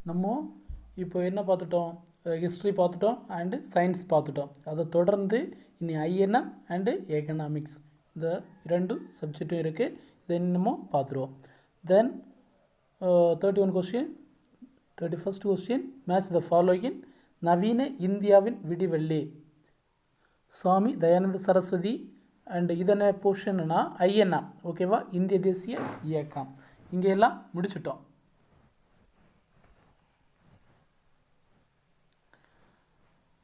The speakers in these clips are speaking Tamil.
நம்ம இப்போ என்ன பார்த்துட்டோம், ஹிஸ்ட்ரி பார்த்துட்டோம் அண்டு சயின்ஸ் பார்த்துட்டோம். அதை தொடர்ந்து இனி ஐஎன்எம் அண்டு எக்கனாமிக்ஸ் இந்த 2 சப்ஜெக்டும் இருக்குது. இதை இன்னமும் பார்த்துருவோம். தென் 31 question 31st question match the following. நவீன இந்தியாவின் விடிவெள்ளி சுவாமி தயானந்த சரஸ்வதி அண்டு இதன போர்ஷன்னா ஐஎன்எம். ஓகேவா, இந்திய தேசிய இயக்கம். இங்கே எல்லாம் முடிச்சிட்டோம்.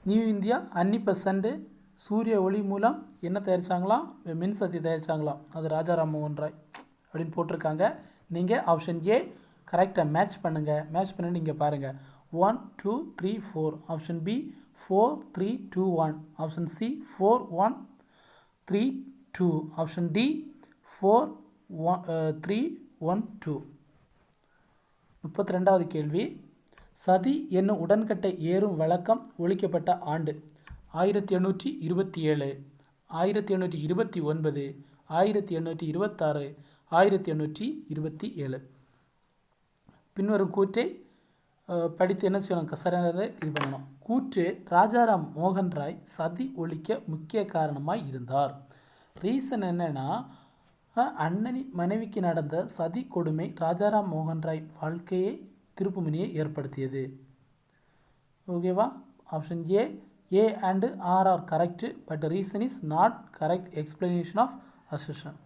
நியூ இந்தியா 100% சூரிய ஒளி மூலம் என்ன தயாரித்தாங்களாம், மின்சக்தி தயாரித்தாங்களாம். அது ராஜா ராம்மோகன் ராய் அப்படின்னு போட்டிருக்காங்க. நீங்கள் ஆப்ஷன் ஏ கரெக்டாக மேட்ச் பண்ணுங்கள். மேட்ச் பண்ணிட்டு நீங்கள் பாருங்கள். 1 2 3 4. Option B 4 3 2 1. Option C 4 1 3 2. Option D 4 3 1 2. 32வது கேள்வி. சதி என்னும் உடன்கட்டை ஏறும் வழக்கம் ஒழிக்கப்பட்ட ஆண்டு 1827, 1829, 1826, 1827. பின்வரும் கூற்றை படித்து என்ன செய்யணும், சரியானதை இது பண்ணணும். கூற்று ராஜாராம் மோகன் ராய் சதி ஒழிக்க முக்கிய காரணமாக இருந்தார். ரீசன் என்னென்னா, அண்ணனின் மனைவிக்கு நடந்த சதி கொடுமை ராஜாராம் மோகன் ராய் வாழ்க்கையை திருப்புமுனையை ஏற்படுத்தியது. ஓகேவா, option A and R are correct, but reason is not correct explanation of assertion.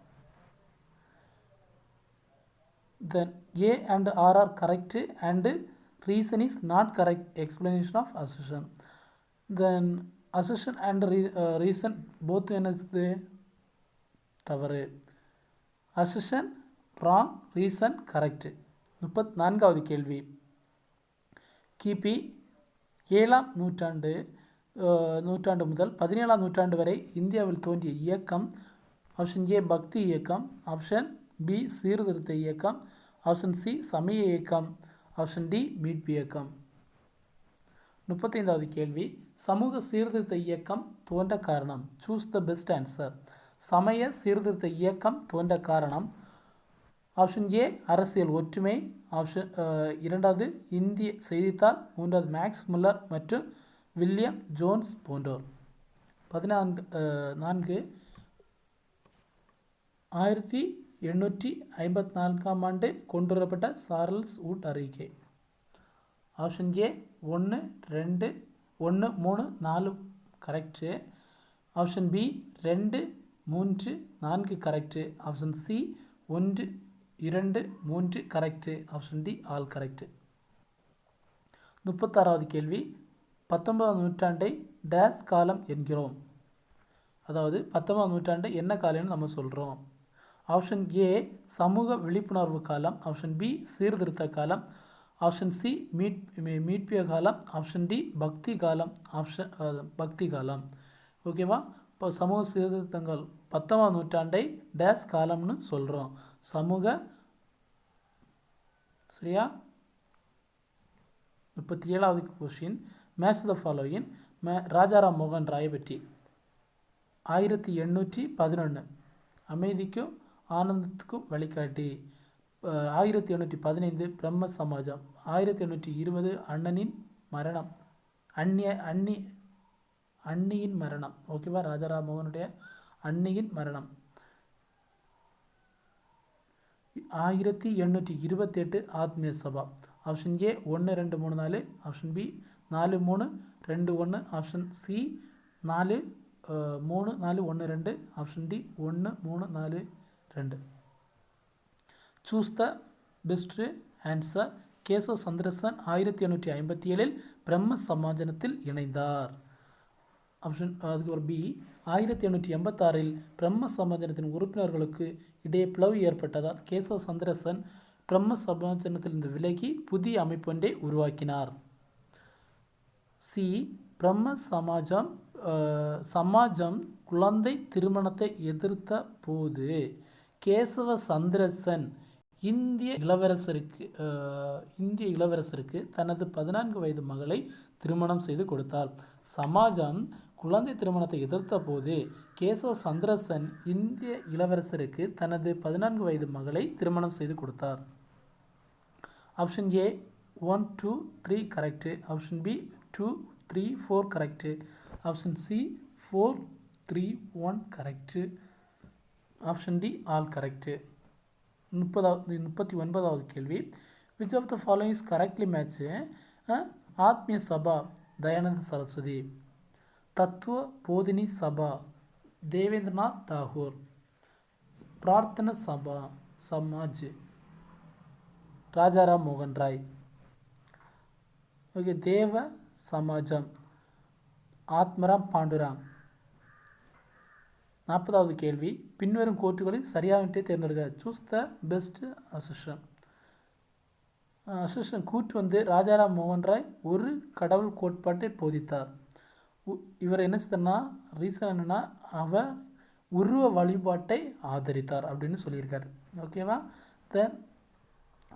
Then A and R are correct and reason is not correct explanation of assertion. Then assertion and reason both என்னது தவறு. assertion wrong, reason correct. 34வது கேள்வி. கிபி 7ஆம் நூற்றாண்டு முதல் 17ஆம் நூற்றாண்டு வரை இந்தியாவில் தோன்றிய இயக்கம். ஆப்ஷன் ஏ பக்தி இயக்கம், ஆப்ஷன் பி சீர்திருத்த இயக்கம், ஆப்ஷன் சி சமய இயக்கம், ஆப்ஷன் டி மீட்பு இயக்கம். 35வது கேள்வி. சமூக சீர்திருத்த இயக்கம் தோன்ற காரணம். Choose the best answer. சமய சீர்திருத்த இயக்கம் தோன்ற காரணம். ஆப்ஷன் ஏ அரசியல் ஒற்றுமை, ஆப்ஷன் 2வது இந்திய செய்தித்தாள், 3வது மேக்ஸ் முல்லர் மற்றும் வில்லியம் ஜோன்ஸ் போன்றோர். 4 1854ஆம் ஆண்டு கொண்டுவரப்பட்ட சார்ல்ஸ் வூட் அறிக்கை. Option A 1 2 1 3 4 correct. Option B 2 3 4 correct. Option C 1 2 3 correct. Option D all correct. 36வது கேள்வி. 19ஆம் நூற்றாண்டை டேஸ் காலம் என்கிறோம். அதாவது 19ஆம் நூற்றாண்டு என்ன காலம்னு நம்ம சொல்கிறோம். ஆப்ஷன் ஏ சமூக விழிப்புணர்வு காலம், ஆப்ஷன் பி சீர்திருத்த காலம், ஆப்ஷன் சி மீட்பிய காலம், ஆப்ஷன் டி பக்தி காலம். பக்தி காலம். ஓகேவா, இப்போ சமூக சீர்திருத்தங்கள் 19ஆம் நூற்றாண்டை டேஸ் காலம்னு சொல்கிறோம். சமூக சரியா. 37வது question match the following. Rajaram மோகன் ராயை பற்றி. 1811 அமைதிக்கும் ஆனந்தத்துக்கும் வழிகாட்டி. 1815 பிரம்ம சமாஜம். 1820 அண்ணனின் மரணம், அண்ணியின் மரணம். ஓகேவா, ராஜாராம் மோகனுடைய அண்ணியின் மரணம். 1828 Atmiya Sabha. Option A 1 2 3 4, option B 4 3 2 1, option C 4 3 4 1 2, option D 1 3 4 2. Choose the best answer. Keshav Chandrasen 1857 Brahmo சமாஜனத்தில் இணைந்தார். ஆப்ஷன் அதுக்கு ஒரு பி 1886 பிரம்ம சமாஜனத்தின் உறுப்பினர்களுக்கு இடையே பிளவு ஏற்பட்டதால் கேசவ சந்திரசன் பிரம்ம சமாஜனத்திலிருந்து விலகி புதிய அமைப்பொன்றை உருவாக்கினார். சி பிரம்ம சமாஜம் குழந்தை திருமணத்தை எதிர்த்த போது கேசவ சந்திரசன் இந்திய இளவரசருக்கு தனது 14 வயது மகளை திருமணம் செய்து கொடுத்தார். சமாஜம் குழந்தை திருமணத்தை எதிர்த்த போது கேசவ சந்திரசன் இந்திய இளவரசருக்கு தனது 14 வயது மகளை திருமணம் செய்து கொடுத்தார். Option A 1 2 3 correct. Option B 2 3 4 correct. Option C 4 3 1 correct. Option D all correct. 39வது கேள்வி. Which of the following is correctly matched? ஆத்மிய சபா தயானந்த சரஸ்வதி, தத்துவ போதினி சபா தேவேந்திரநாத் தாகூர், பிரார்த்தன சபா சமாஜ் ராஜாராம் மோகன் ராய். ஓகே, தேவ சமாஜம் ஆத்மராம் பாண்டுராங். 40வது கேள்வி. பின்வரும் கோர்ட்டுகளில் சரியானவற்றை தேர்ந்தெடுக்க. Choose the best association. Association கூற்று ராஜாராம் மோகன் ராய் ஒரு கடவுள் கோட்பாட்டை போதித்தார். இவர் என்ன செய்தார்னா, ரீசன் என்னென்னா அவர் உருவ வழிபாட்டை ஆதரித்தார் அப்படின்னு சொல்லியிருக்காரு. ஓகேவா? Then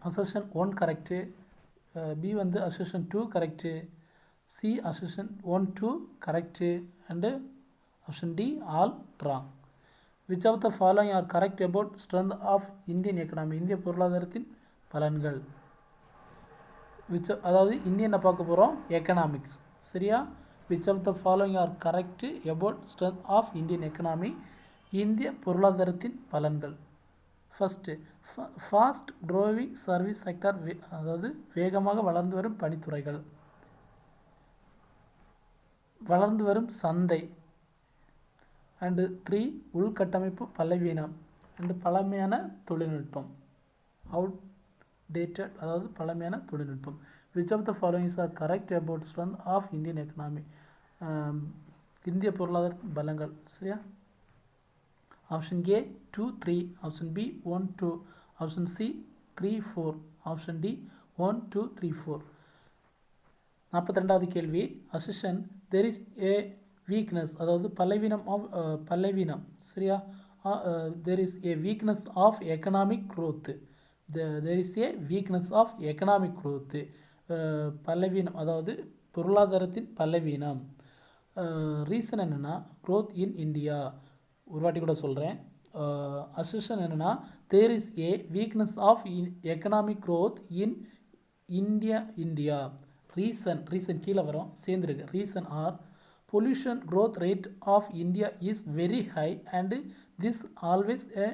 association 1 correct, B association 2 correct, C association 1 2 correct and option D all wrong. Which of the following are correct about strength of Indian economy? இந்திய பொருளாதாரத்தின் பலன்கள். அதாவது இந்தியனை பார்க்க போகிறோம், எக்கனாமிக்ஸ். சரியா? Which of the following are correct about strength of Indian economy? இந்திய பொருளாதாரத்தின் பலன்கள். First, fast growing service sector, அதாவது வேகமாக வளர்ந்து வரும் பணித்துறைகள், வளர்ந்து வரும் சந்தை. அண்டு 3 உள்கட்டமைப்பு பலவீனம் அண்டு பழமையான தொழில்நுட்பம், அவுடேட்டட் அதாவது பழமையான தொழில்நுட்பம். Which of the followings are correct about strength of Indian economy? இந்திய பொருளாதாரத்தின் பலங்கள். சரியா? Option A 2 3, option B 1 2, option C 3 4, option D 1 2 3 4. 42வது கேள்வி. Assertion there is a weakness, அதாவது பலவீனம். சரியா? There is a weakness of economic growth. There is a weakness of economic growth. பலவீனம் அதாவது பொருளாதாரத்தின் பலவீனம். ரீசன் என்னென்னா க்ரோத் இன் இந்தியா. ஒரு வாட்டி கூட சொல்கிறேன். அசிஷன் என்னென்னா there is a weakness of economic growth in India. Reason கீழே வரும், சேர்ந்துருக்கு. Reason are pollution growth rate of India is very high and this always a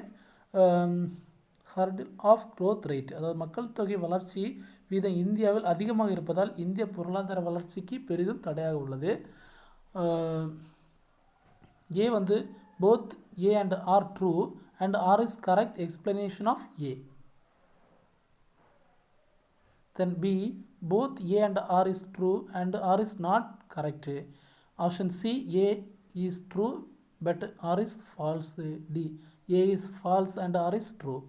hurdle of growth rate. அதாவது மக்கள் தொகை வளர்ச்சி வீதம் இந்தியாவில் அதிகமாக இருப்பதால் இந்திய பொருளாதார வளர்ச்சிக்கு பெரிதும் தடையாக உள்ளது. ஏ both A and R true and R is correct explanation of A. Then B, both A and R is true and R is not correct. Option C, A is true but R is false. D, A is false and R is true.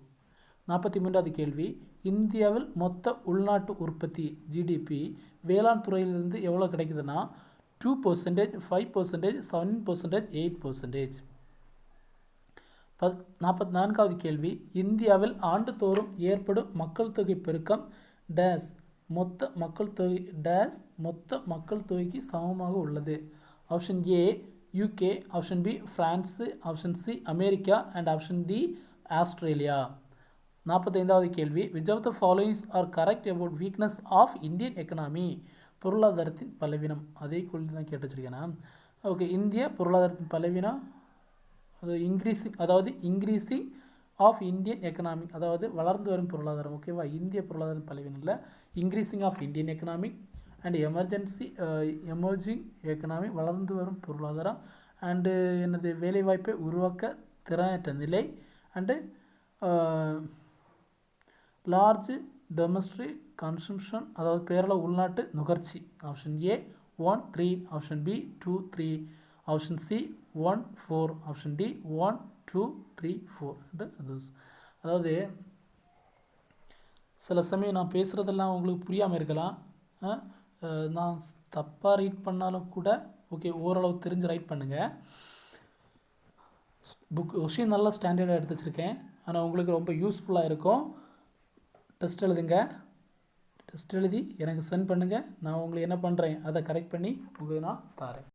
43வது கேள்வி. இந்தியாவில் மொத்த உள்நாட்டு உற்பத்தி ஜிடிபி வேளாண் துறையிலிருந்து எவ்வளோ கிடைக்குதுன்னா 2%, 5%, 7%, 8%. 44வது கேள்வி. இந்தியாவில் ஆண்டுதோறும் ஏற்படும் மக்கள் தொகை பெருக்கம் டேஸ் மொத்த மக்கள் தொகைக்கு சமமாக உள்ளது. Option A UK, option B France, option C America and option D Australia. 45வது கேள்வி. Which of the followings are correct about weakness of Indian economy? பொருளாதாரத்தின் பலவீனம். அதே கொள்கை தான் கேட்டு வச்சுருக்கேன்னா. ஓகே, இந்திய பொருளாதாரத்தின் பலவீனம் இன்க்ரீசிங் ஆஃப் இந்தியன் எக்கனாமிக், அதாவது வளர்ந்து வரும் பொருளாதாரம். ஓகேவா? இந்திய பொருளாதாரம் பலவீனம் இல்லை, increasing of Indian economic and emerging economy, வளர்ந்து வரும் பொருளாதாரம். அண்டு வேலைவாய்ப்பை உருவாக்க திறனற்ற நிலை அண்டு லார்ஜ் டொமஸ்டிக் கன்சம்ஷன், அதாவது பேரளவு உள்நாட்டு நுகர்ச்சி. Option A 1 3, option B 2 3, option C 1 4, option D 1 2 3 4. அதாவது சில சமயம் நான் பேசுகிறதெல்லாம் உங்களுக்கு புரியாமல் இருக்கலாம். நான் தப்பாக ரைட் பண்ணாலும் கூட ஓகே, ஓரளவு தெரிஞ்சு ரைட் பண்ணுங்கள். கொஷின் நல்லா ஸ்டாண்டர்டாக எடுத்து வச்சுருக்கேன், ஆனால் உங்களுக்கு ரொம்ப யூஸ்ஃபுல்லாக இருக்கும். டெஸ்ட் எழுதுங்க. டெஸ்ட் எழுதி எனக்கு சென்ட் பண்ணுங்கள். நான் உங்களுக்கு என்ன பண்ணுறேன் அதை கரெக்ட் பண்ணி உங்களுக்கு நான் தரேன்.